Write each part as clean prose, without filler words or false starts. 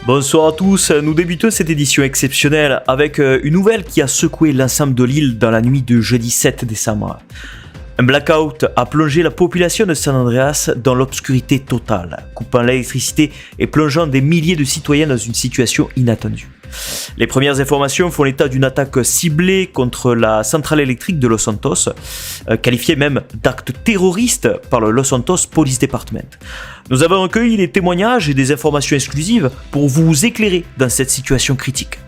Bonsoir à tous, nous débutons cette édition exceptionnelle avec une nouvelle qui a secoué l'ensemble de l'île dans la nuit de jeudi 7 décembre. Un blackout a plongé la population de San Andreas dans l'obscurité totale, coupant l'électricité et plongeant des milliers de citoyens dans une situation inattendue. Les premières informations font l'état d'une attaque ciblée contre la centrale électrique de Los Santos, qualifiée même d'acte terroriste par le Los Santos Police Department. Nous avons recueilli des témoignages et des informations exclusives pour vous éclairer dans cette situation critique.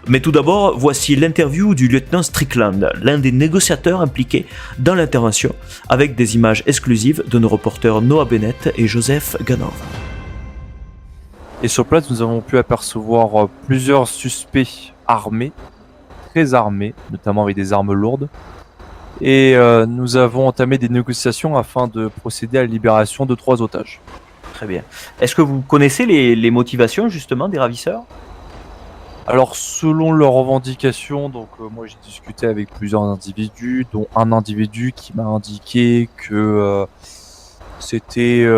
Mais tout d'abord, voici l'interview du lieutenant Strickland, l'un des négociateurs impliqués dans l'intervention, avec des images exclusives de nos reporters Noah Bennett et Joseph Ganov. Et sur place, nous avons pu apercevoir plusieurs suspects armés, très armés, notamment avec des armes lourdes. Et nous avons entamé des négociations afin de procéder à la libération de 3 otages. Très bien. Est-ce que vous connaissez les motivations justement des ravisseurs ? Alors selon leurs revendications, moi j'ai discuté avec plusieurs individus, dont un individu qui m'a indiqué que c'était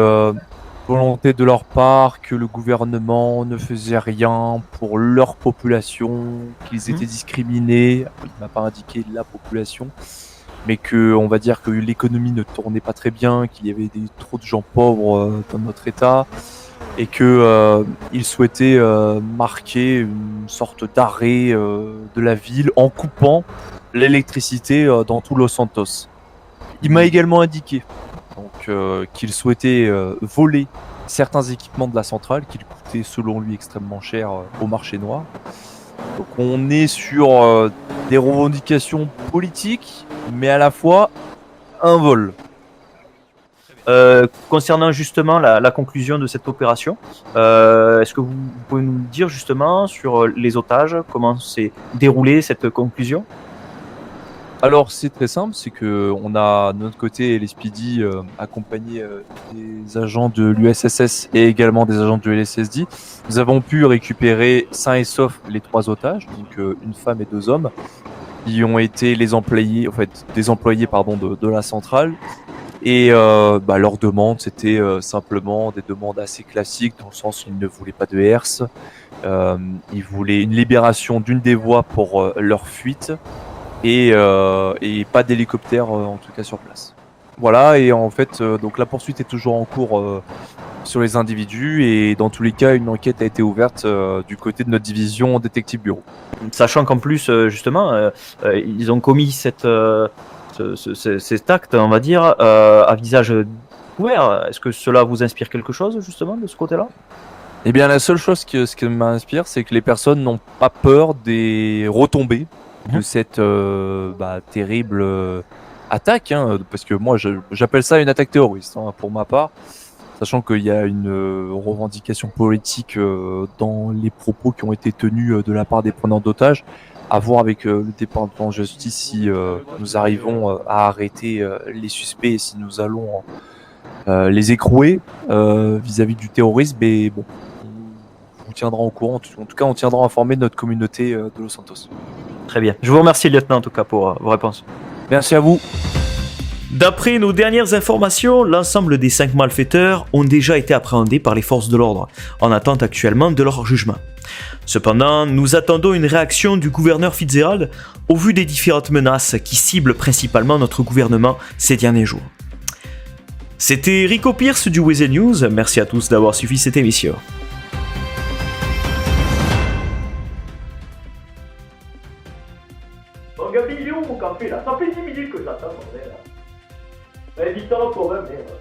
volonté de leur part, que le gouvernement ne faisait rien pour leur population, qu'ils étaient discriminés. Il m'a pas indiqué la population, mais que on va dire que l'économie ne tournait pas très bien, qu'il y avait trop de gens pauvres dans notre État, et que ils souhaitaient marquer une sorte d'arrêt de la ville en coupant l'électricité dans tout Los Santos. Il m'a également indiqué qu'il souhaitait voler certains équipements de la centrale qui coûtaient selon lui extrêmement cher au marché noir. Donc on est sur des revendications politiques, mais à la fois un vol. Concernant justement la conclusion de cette opération, est-ce que vous pouvez nous dire justement sur les otages, comment s'est déroulée cette conclusion ? Alors c'est très simple, c'est que on a de notre côté les Speedy accompagnés des agents de l'USSS et également des agents de l'LSSD. Nous avons pu récupérer sains et saufs les 3 otages, donc une femme et 2 hommes, qui ont été des employés de la centrale. Et leur demande, c'était simplement des demandes assez classiques, dans le sens où ils ne voulaient pas de herse, ils voulaient une libération d'une des voies pour leur fuite, et pas d'hélicoptère en tout cas sur place. Voilà, et en fait, donc la poursuite est toujours en cours sur les individus, et dans tous les cas, une enquête a été ouverte du côté de notre division détective bureau. Sachant qu'en plus, justement, ils ont commis cet acte, on va dire, à visage couvert. Est-ce que cela vous inspire quelque chose, justement, de ce côté-là ? Eh bien, la seule chose ce qui m'inspire, c'est que les personnes n'ont pas peur des retombées de cette terrible attaque, parce que moi, j'appelle ça une attaque terroriste, pour ma part, sachant qu'il y a une revendication politique dans les propos qui ont été tenus de la part des preneurs d'otages, à voir avec le département de justice si nous arrivons à arrêter les suspects et si nous allons les écrouer vis-à-vis du terrorisme. Mais bon, on vous tiendra au courant. En tout cas, on tiendra informé de notre communauté de Los Santos. Très bien. Je vous remercie, lieutenant, en tout cas, pour vos réponses. Merci à vous. D'après nos dernières informations, l'ensemble des 5 malfaiteurs ont déjà été appréhendés par les forces de l'ordre, en attente actuellement de leur jugement. Cependant, nous attendons une réaction du gouverneur Fitzgerald au vu des différentes menaces qui ciblent principalement notre gouvernement ces derniers jours. C'était Rico Pierce du Weasel News, merci à tous d'avoir suivi cette émission. Regarde, il est où mon café là? Ça fait 10 minutes que j'attends, bordel. Vas-y, t'en as quand même, merde.